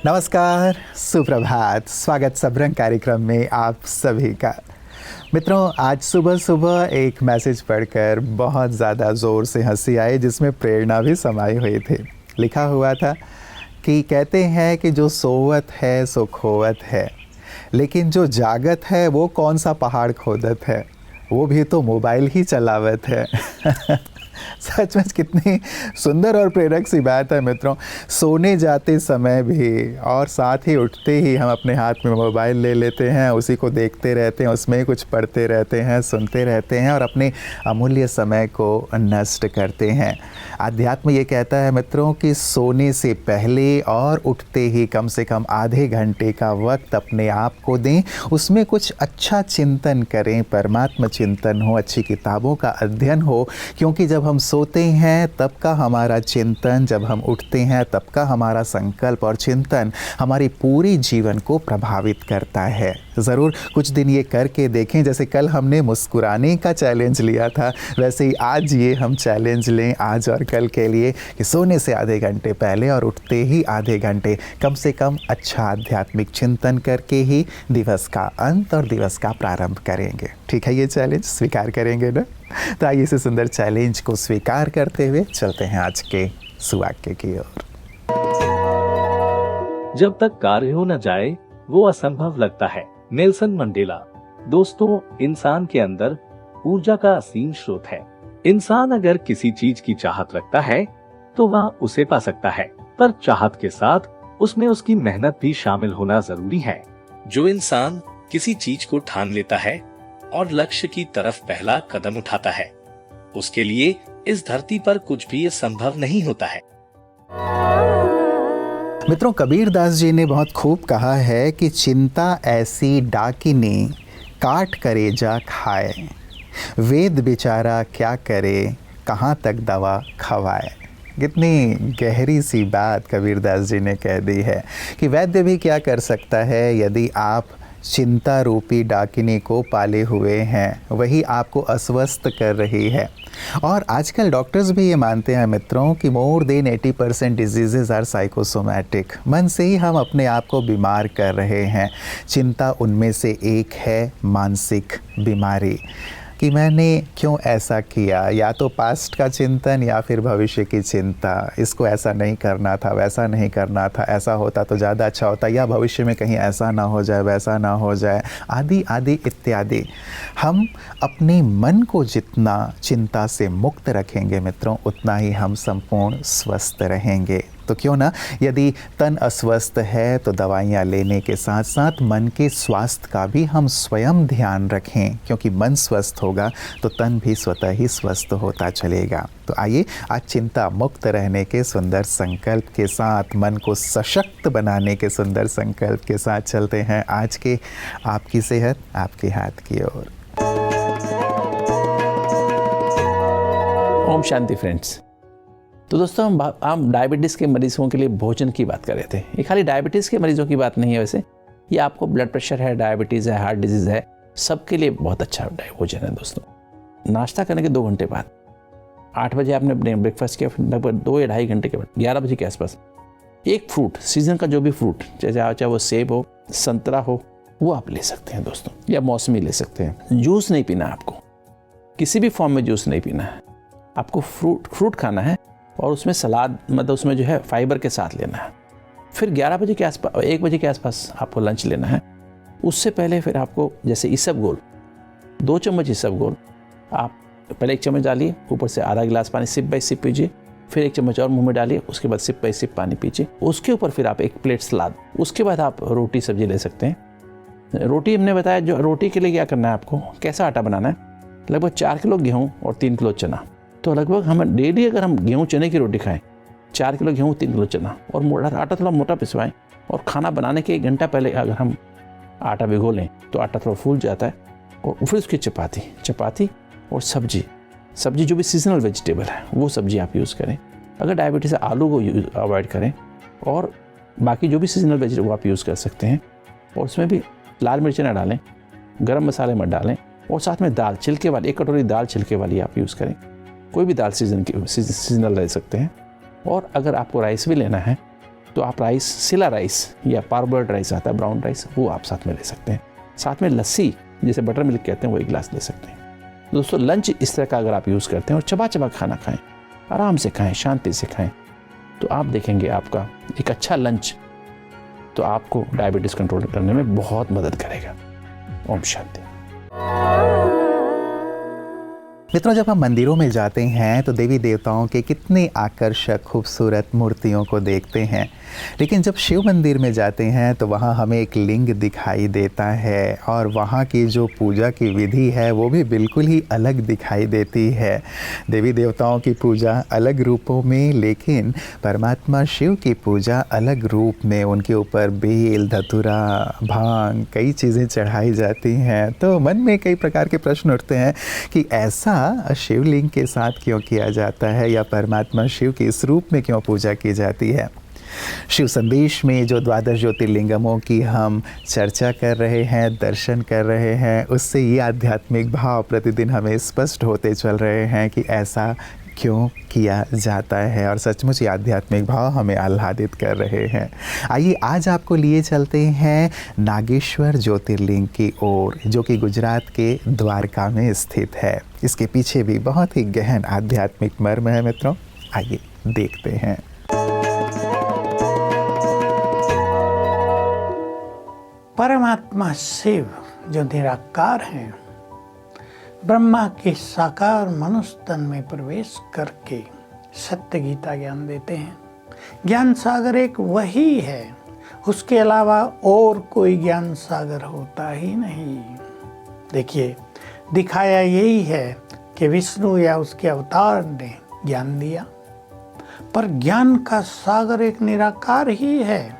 नमस्कार, सुप्रभात, स्वागत सबरंग कार्यक्रम में आप सभी का। मित्रों, आज सुबह सुबह एक मैसेज पढ़कर बहुत ज़्यादा ज़ोर से हंसी आई, जिसमें प्रेरणा भी समाई हुई थी। लिखा हुआ था कि कहते हैं कि जो सोवत है सो खोवत है, लेकिन जो जागत है वो कौन सा पहाड़ खोदत है, वो भी तो मोबाइल ही चलावत है। सच में कितनी सुंदर और प्रेरक सी बात है मित्रों। सोने जाते समय भी और साथ ही उठते ही हम अपने हाथ में मोबाइल ले लेते हैं, उसी को देखते रहते हैं, उसमें ही कुछ पढ़ते रहते हैं, सुनते रहते हैं और अपने अमूल्य समय को नष्ट करते हैं। अध्यात्म ये कहता है मित्रों कि सोने से पहले और उठते ही कम से कम आधे घंटे का वक्त अपने आप को दें, उसमें कुछ अच्छा चिंतन करें, परमात्मा चिंतन हो, अच्छी किताबों का अध्ययन हो, क्योंकि जब हम सोते हैं तब का हमारा चिंतन, जब हम उठते हैं तब का हमारा संकल्प और चिंतन हमारी पूरी जीवन को प्रभावित करता है। ज़रूर कुछ दिन ये करके देखें। जैसे कल हमने मुस्कुराने का चैलेंज लिया था, वैसे ही आज ये हम चैलेंज लें, आज और कल के लिए, कि सोने से आधे घंटे पहले और उठते ही आधे घंटे कम से कम अच्छा आध्यात्मिक चिंतन करके ही दिवस का अंत और दिवस का प्रारंभ करेंगे। ठीक है, ये चैलेंज स्वीकार करेंगे ना? तो आइए इस सुंदर चैलेंज को स्वीकार करते हुए चलते हैं आज के सुवाक्य की ओर। जब तक कार्य हो न जाए वो असंभव लगता है। Nelson Mandela. दोस्तों, इंसान के अंदर ऊर्जा का असीम स्रोत है। इंसान अगर किसी चीज की चाहत रखता है तो वह उसे पा सकता है, पर चाहत के साथ उसमें उसकी मेहनत भी शामिल होना जरूरी है। जो इंसान किसी चीज को ठान लेता है और लक्ष्य की तरफ पहला कदम उठाता है, उसके लिए इस धरती पर कुछ भी संभव नहीं होता है। मित्रों, कबीरदास जी ने बहुत खूब कहा है कि चिंता ऐसी डाकिनी काट करे जा खाए, वेद बेचारा क्या करे कहाँ तक दवा खवाए। कितनी गहरी सी बात कबीरदास जी ने कह दी है कि वैद्य भी क्या कर सकता है यदि आप चिंता रूपी डाकिनी को पाले हुए हैं, वही आपको अस्वस्थ कर रही है। और आजकल डॉक्टर्स भी ये मानते हैं मित्रों कि more than 80% diseases are psychosomatic. मन से ही हम अपने आप को बीमार कर रहे हैं। चिंता उनमें से एक है, मानसिक बीमारी, कि मैंने क्यों ऐसा किया, या तो पास्ट का चिंतन या फिर भविष्य की चिंता। इसको ऐसा नहीं करना था, वैसा नहीं करना था, ऐसा होता तो ज़्यादा अच्छा होता, या भविष्य में कहीं ऐसा ना हो जाए, वैसा ना हो जाए, आदि आदि इत्यादि। हम अपने मन को जितना चिंता से मुक्त रखेंगे मित्रों, उतना ही हम संपूर्ण स्वस्थ रहेंगे। तो क्यों ना, यदि तन अस्वस्थ है तो दवाइयाँ लेने के साथ साथ मन के स्वास्थ्य का भी हम स्वयं ध्यान रखें, क्योंकि मन स्वस्थ होगा तो तन भी स्वतः ही स्वस्थ होता चलेगा। तो आइए आज चिंता मुक्त रहने के सुंदर संकल्प के साथ, मन को सशक्त बनाने के सुंदर संकल्प के साथ चलते हैं आज के आपकी सेहत आपके हाथ की ओर। ओम शांति फ्रेंड्स। तो दोस्तों, हम डायबिटीज़ के मरीजों के लिए भोजन की बात कर रहे थे। ये खाली डायबिटीज़ के मरीजों की बात नहीं है, वैसे ये आपको ब्लड प्रेशर है, डायबिटीज़ है, हार्ट डिजीज़ है, सबके लिए बहुत अच्छा भोजन है दोस्तों। नाश्ता करने के 2 घंटे बाद, 8 बजे आपने ब्रेकफास्ट किया, फिर लगभग 2 या ढाई घंटे के बाद 11 बजे के आसपास एक फ्रूट, सीजन का जो भी फ्रूट, चाहे वो सेब हो, संतरा हो, वो आप ले सकते हैं दोस्तों, या मौसमी ले सकते हैं। जूस नहीं पीना आपको, किसी भी फॉर्म में जूस नहीं पीना है आपको। फ्रूट खाना है और उसमें सलाद, मतलब उसमें जो है फाइबर के साथ लेना है। फिर 11 बजे के आसपास, 1 बजे के आसपास आपको लंच लेना है। उससे पहले फिर आपको जैसे इसबगोल, 2 चम्मच इसबगोल आप पहले 1 चम्मच डालिए, ऊपर से आधा गिलास पानी सिप बाई सिप पीजिए, फिर 1 चम्मच और मुंह में डालिए, उसके बाद सिप बाई सिप पानी पीजिए। उसके ऊपर फिर आप 1 प्लेट सलाद, उसके बाद आप रोटी सब्जी ले सकते हैं। रोटी हमने बताया, जो रोटी के लिए क्या करना है आपको, कैसा आटा बनाना है। लगभग 4 किलो गेहूँ और 3 किलो चना। तो लगभग हम डेली अगर हम गेहूँ चने की रोटी खाएं, 4 किलो गेहूँ 3 किलो चना, और मोटा आटा थोड़ा मोटा पिसवाएं, और खाना बनाने के 1 घंटा पहले अगर हम आटा भिगो लें तो आटा थोड़ा फूल जाता है। और फिर उसकी चपाती और सब्जी जो भी सीजनल वेजिटेबल है वो सब्जी आप यूज़ करें। अगर डायबिटीज़ है, आलू को अवॉइड करें, और बाकी जो भी सीजनल वेजिटेबल वो आप यूज़ कर सकते हैं। और उसमें भी लाल मिर्च ना डालें, गरम मसाले मत डालें, और साथ में दाल छिलके वाली 1 कटोरी दाल छिलके वाली आप यूज़ करें। कोई भी दाल सीजनल ले सकते हैं। और अगर आपको राइस भी लेना है तो आप राइस, सिला राइस या पार्बोइल्ड राइस आता है, ब्राउन राइस, वो आप साथ में ले सकते हैं। साथ में लस्सी, जिसे बटर मिल्क कहते हैं, वो 1 गिलास ले सकते हैं। दोस्तों लंच इस तरह का अगर आप यूज़ करते हैं और चबा चबा खाना खाएं, आराम से खाएं, शांति से खाएं, तो आप देखेंगे आपका एक अच्छा लंच तो आपको डायबिटीज़ कंट्रोल करने में बहुत मदद करेगा। ओम शांति। मित्रों, जब हम मंदिरों में जाते हैं तो देवी देवताओं के कितने आकर्षक खूबसूरत मूर्तियों को देखते हैं, लेकिन जब शिव मंदिर में जाते हैं तो वहाँ हमें एक लिंग दिखाई देता है और वहाँ की जो पूजा की विधि है वो भी बिल्कुल ही अलग दिखाई देती है। देवी देवताओं की पूजा अलग रूपों में, लेकिन परमात्मा शिव की पूजा अलग रूप में, उनके ऊपर बेल, धतूरा, भांग, कई चीज़ें चढ़ाई जाती हैं। तो मन में कई प्रकार के प्रश्न उठते हैं कि ऐसा शिवलिंग के साथ क्यों किया जाता है या परमात्मा शिव की इस रूप में क्यों पूजा की जाती है। शिव संदेश में जो 12 ज्योतिर्लिंगमों की हम चर्चा कर रहे हैं, दर्शन कर रहे हैं, उससे ये आध्यात्मिक भाव प्रतिदिन हमें स्पष्ट होते चल रहे हैं कि ऐसा क्यों किया जाता है और सचमुच ये आध्यात्मिक भाव हमें आह्लादित कर रहे हैं। आइए आज आपको लिए चलते हैं नागेश्वर ज्योतिर्लिंग की ओर, जो कि गुजरात के द्वारका में स्थित है। इसके पीछे भी बहुत ही गहन आध्यात्मिक मर्म है मित्रों, आइए देखते हैं। परमात्मा शिव जो निराकार हैं, ब्रह्मा के साकार मनुष्य तन में प्रवेश करके सत्य गीता ज्ञान देते हैं। ज्ञान सागर एक वही है, उसके अलावा और कोई ज्ञान सागर होता ही नहीं। देखिए, दिखाया यही है कि विष्णु या उसके अवतार ने ज्ञान दिया, पर ज्ञान का सागर एक निराकार ही है।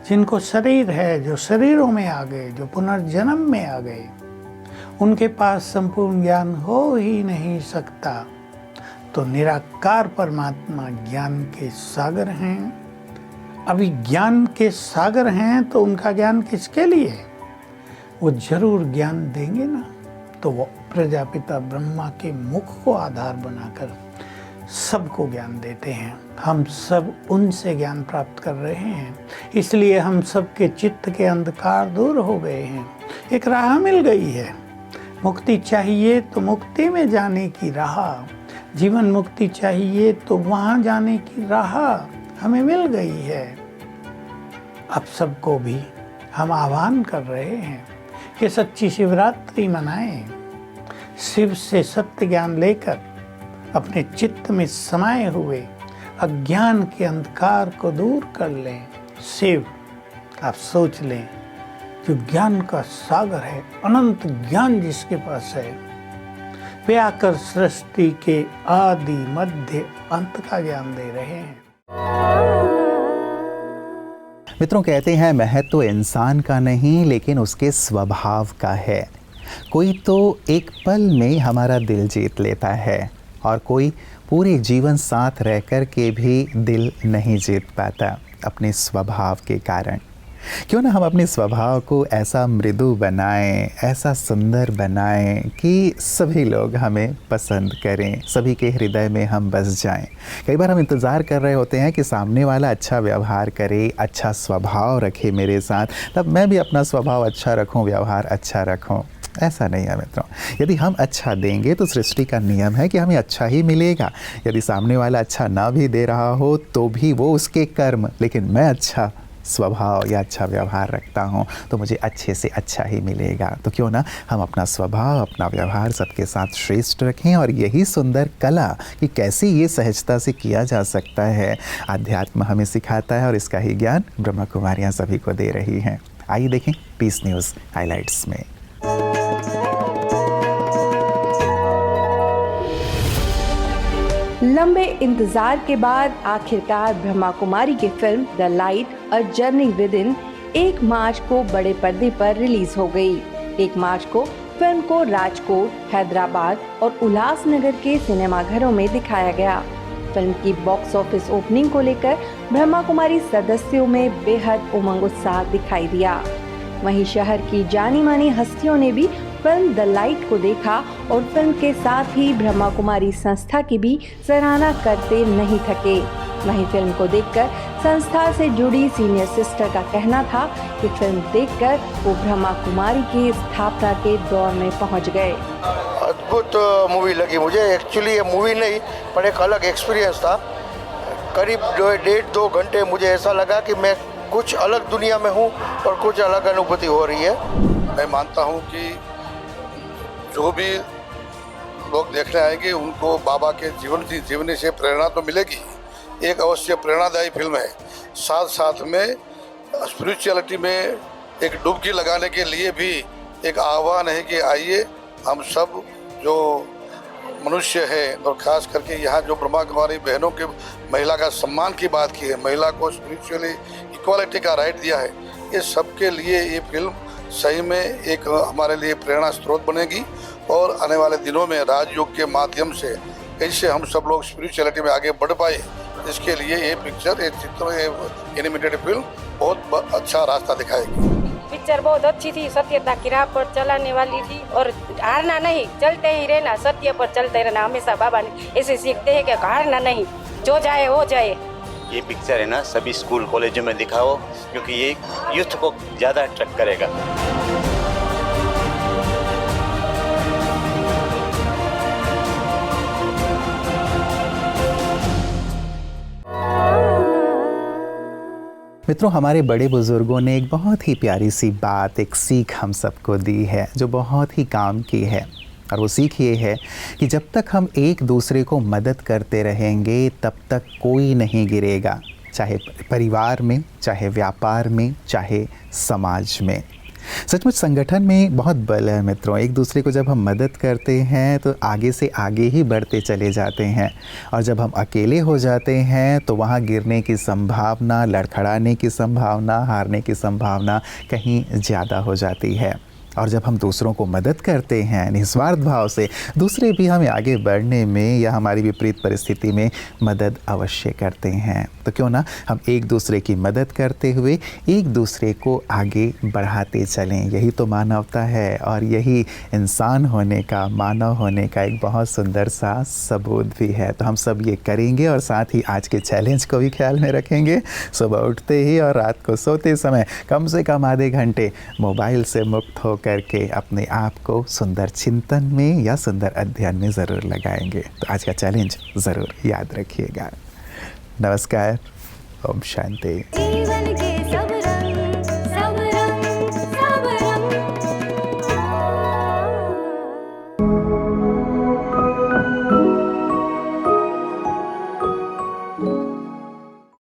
जिनको शरीर है, जो शरीरों में आ गए, जो पुनर्जन्म में आ गए, उनके पास संपूर्ण ज्ञान हो ही नहीं सकता। तो निराकार परमात्मा ज्ञान के सागर हैं। अभी ज्ञान के सागर हैं तो उनका ज्ञान किसके लिए? वो जरूर ज्ञान देंगे ना। तो वो प्रजापिता ब्रह्मा के मुख को आधार बनाकर सबको ज्ञान देते हैं। हम सब उनसे ज्ञान प्राप्त कर रहे हैं, इसलिए हम सबके चित्त के अंधकार दूर हो गए हैं। एक राह मिल गई है। मुक्ति चाहिए तो मुक्ति में जाने की राह, जीवन मुक्ति चाहिए तो वहाँ जाने की राह हमें मिल गई है। अब सबको भी हम आह्वान कर रहे हैं कि सच्ची शिवरात्रि मनाएं, शिव से सत्य ज्ञान लेकर अपने चित्त में समाये हुए अज्ञान के अंधकार को दूर कर लें। शिव, आप सोच लें, जो ज्ञान का सागर है, अनंत ज्ञान जिसके पास है, वे आकर सृष्टि के आदि मध्य अंत का ज्ञान दे रहे हैं। मित्रों, कहते हैं महत्व तो इंसान का नहीं लेकिन उसके स्वभाव का है। कोई तो एक पल में हमारा दिल जीत लेता है और कोई पूरे जीवन साथ रह कर के भी दिल नहीं जीत पाता अपने स्वभाव के कारण। क्यों ना हम अपने स्वभाव को ऐसा मृदु बनाएं, ऐसा सुंदर बनाएं कि सभी लोग हमें पसंद करें, सभी के हृदय में हम बस जाएं। कई बार हम इंतज़ार कर रहे होते हैं कि सामने वाला अच्छा व्यवहार करे, अच्छा स्वभाव रखे मेरे साथ, तब मैं भी अपना स्वभाव अच्छा रखूं, व्यवहार अच्छा रखूं। ऐसा नहीं है मित्रों। यदि हम अच्छा देंगे तो सृष्टि का नियम है कि हमें अच्छा ही मिलेगा। यदि सामने वाला अच्छा ना भी दे रहा हो तो भी वो उसके कर्म, लेकिन मैं अच्छा स्वभाव या अच्छा व्यवहार रखता हूँ तो मुझे अच्छे से अच्छा ही मिलेगा। तो क्यों ना हम अपना स्वभाव, अपना व्यवहार सबके साथ श्रेष्ठ रखें। और यही सुंदर कला कि कैसे ये सहजता से किया जा सकता है, अध्यात्म हमें सिखाता है और इसका ही ज्ञान ब्रह्मा कुमारियाँ सभी को दे रही हैं। आइए देखें पीस न्यूज़ हाइलाइट्स में। लंबे इंतजार के बाद आखिरकार ब्रह्मा कुमारी की film the light a journey with in 1 मार्च को बड़े पर्दे पर रिलीज हो गई। 1 मार्च को फिल्म को राजकोट, हैदराबाद और उल्लासनगर के सिनेमाघरों में दिखाया गया। फिल्म की बॉक्स ऑफिस ओपनिंग को लेकर ब्रह्मा कुमारी सदस्यों में बेहद उमंग उत्साह दिखाई दिया। वहीं शहर की जानी मानी हस्तियों ने भी फिल्म द लाइट को देखा और फिल्म के साथ ही ब्रह्मा कुमारी संस्था की भी सराहना करते नहीं थके। वहीं फिल्म को देखकर संस्था से जुड़ी सीनियर सिस्टर का कहना था कि फिल्म देखकर वो ब्रह्मा कुमारी की स्थापना के दौर में पहुंच गए। अद्भुत मूवी लगी मुझे। एक्चुअली ये मूवी नहीं पर एक अलग एक्सपीरियंस था। करीब 1.5-2 घंटे मुझे ऐसा लगा कि मैं कुछ अलग दुनिया में हूँ और कुछ अलग अनुभूति हो रही है। मैं मानता हूँ कि जो भी लोग देखने आएंगे उनको बाबा के जीवनी से प्रेरणा तो मिलेगी। एक अवश्य प्रेरणादायी फिल्म है। साथ साथ में स्पिरिचुअलिटी में एक डुबकी लगाने के लिए भी एक आह्वान है कि आइए हम सब जो मनुष्य है और ख़ास करके यहाँ जो ब्रह्मा कुमारी बहनों के महिला का सम्मान की बात की है, महिला को स्पिरिचुअली इक्वालिटी का राइट दिया है, ये सबके लिए ये फिल्म सही में एक हमारे लिए प्रेरणा स्रोत बनेगी। और आने वाले दिनों में राजयोग के माध्यम से कैसे हम सब लोग स्पिरिचुअलिटी में आगे बढ़ पाए, इसके लिए ये पिक्चर, ये चित्र, ये एनिमेटेड फिल्म बहुत अच्छा रास्ता दिखाएगी। पिक्चर बहुत अच्छी थी, सत्यता की राह पर चलाने वाली थी और हारना नहीं, चलते ही रहना, सत्य पर चलते रहना। हमेशा बाबा ने ऐसे सीखते हैं कि हारना नहीं, जो जाए हो जाए। ये पिक्चर है ना सभी स्कूल कॉलेजों में दिखाओ, क्योंकि ये यूथ को ज़्यादा अट्रैक्ट करेगा। मित्रों, हमारे बड़े बुजुर्गों ने एक बहुत ही प्यारी सी बात, एक सीख हम सबको दी है जो बहुत ही काम की है। और वो सीख ये है कि जब तक हम एक दूसरे को मदद करते रहेंगे तब तक कोई नहीं गिरेगा, चाहे परिवार में, चाहे व्यापार में, चाहे समाज में। सचमुच संगठन में बहुत बल है मित्रों। एक दूसरे को जब हम मदद करते हैं तो आगे से आगे ही बढ़ते चले जाते हैं, और जब हम अकेले हो जाते हैं तो वहाँ गिरने की संभावना, लड़खड़ाने की संभावना, हारने की संभावना कहीं ज़्यादा हो जाती है। और जब हम दूसरों को मदद करते हैं निस्वार्थ भाव से, दूसरे भी हमें आगे बढ़ने में या हमारी विपरीत परिस्थिति में मदद अवश्य करते हैं। तो क्यों ना हम एक दूसरे की मदद करते हुए एक दूसरे को आगे बढ़ाते चलें। यही तो मानवता है और यही इंसान होने का, मानव होने का एक बहुत सुंदर सा सबूत भी है। तो हम सब ये करेंगे और साथ ही आज के चैलेंज को भी ख्याल में रखेंगे। सुबह उठते ही और रात को सोते समय कम से कम आधे घंटे मोबाइल से मुक्त हो करके अपने आप को सुंदर चिंतन में या सुंदर अध्ययन में ज़रूर लगाएंगे। तो आज का चैलेंज ज़रूर याद रखिएगा। नमस्कार, ओम शांति। जीवन के